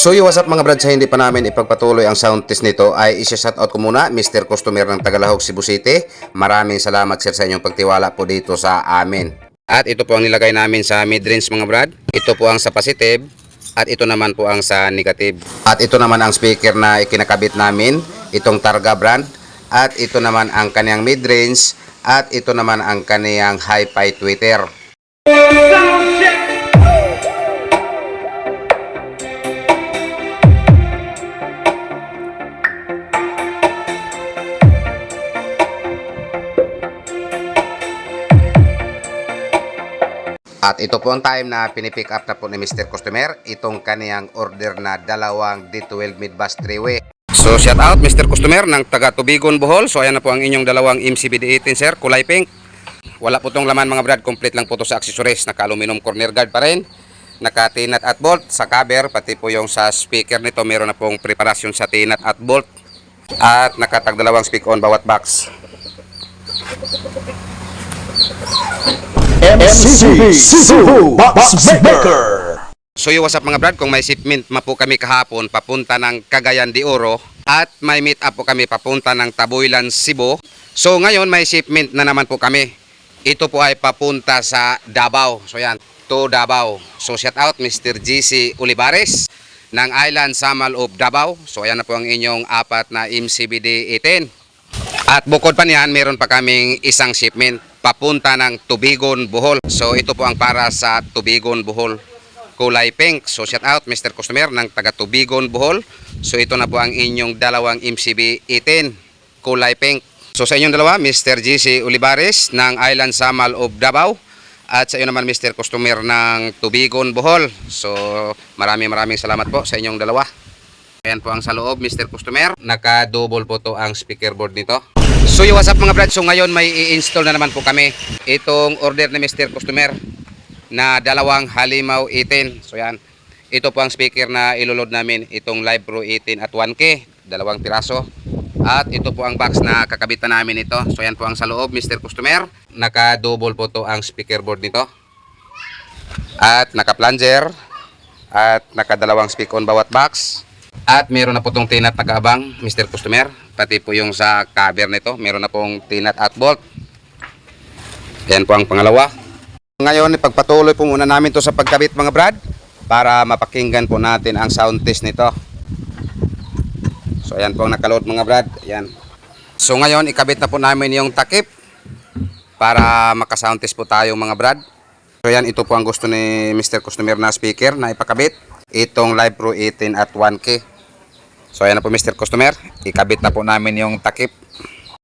So what's up mga brad, sa hindi pa namin ipagpatuloy ang sound test nito ay isa-shoutout ko muna Mr. Customer ng Tagalahog, Cebu City. Maraming salamat sir sa inyong pagtiwala po dito sa amin. At ito po ang nilagay namin sa mid-range mga brad. Ito po ang sa positive at ito naman po ang sa negative. At ito naman ang speaker na ikinakabit namin, itong Targa brand. At ito naman ang kaniyang mid-range at ito naman ang kaniyang hi-fi tweeter. At ito po ang time na pinipick up na po ni Mr. Customer itong kaniyang order na dalawang D12 mid-bass 3-way. So shout out Mr. Customer ng taga Tubigon, Bohol. So ayan na po ang inyong dalawang MCB-D18 sir, kulay pink. Wala po tong laman mga brad, complete lang po to sa accessories. Naka-aluminum corner guard pa rin, naka-tinat at bolt sa cover, pati po yung sa speaker nito meron na pong preparasyon sa tinat at bolt. At nakatagdalawang speak on bawat box. MCB Cebu Box Maker. So what's up mga brad, kung may shipment po kami kahapon papunta ng Cagayan de Oro at may meet up po kami papunta ng Taboylan, Cebu. So ngayon may shipment na naman po kami. Ito po ay papunta sa Davao. So yan, to Davao. So shout out Mr. GC Olivares ng Island Samal of Davao. So ayan na po ang inyong apat na MCBD18. At bukod pa niyan, meron pa kaming isang shipment papunta ng Tubigon, Bohol. So ito po ang para sa Tubigon, Bohol, kulay pink. So shout out Mr. Customer ng taga Tubigon, Bohol. So ito na po ang inyong dalawang MCB-18 kulay pink. So sa inyong dalawa, Mr. GC Olivares ng Island Samal of Davao. At sa iyo naman Mr. Customer ng Tubigon, Bohol. So maraming salamat po sa inyong dalawa. Ayan po ang sa loob Mr. Customer. Naka-double po to ang speaker board nito. So what's up mga brad, so ngayon may i-install na naman po kami itong order ni Mr. Customer na dalawang Halimaw 18. So yan, ito po ang speaker na iloload namin, itong Live Pro 18 at 1K, dalawang piraso. At ito po ang box na kakabitan namin ito. So yan po ang sa loob Mr. Customer. Naka-double po to ang speaker board nito. At naka-plunger. At naka-dalawang speak on bawat box. At meron na po itong tinat na kaabang Mr. Customer. Pati po yung sa cover nito, meron na pong tinat at bolt. Yan po ang pangalawa. Ngayon, ipagpatuloy po muna namin to sa pagkabit mga brad, para mapakinggan po natin ang sound test nito. So ayan po ang nakaload mga brad. Ayan. So ngayon, ikabit na po namin yung takip para makasound test po tayo mga brad. So yan, ito po ang gusto ni Mr. Customer na speaker na ipakabit. Itong Live Pro 18 at 1K. So ayan na po Mr. Customer, ikabit na po namin yung takip.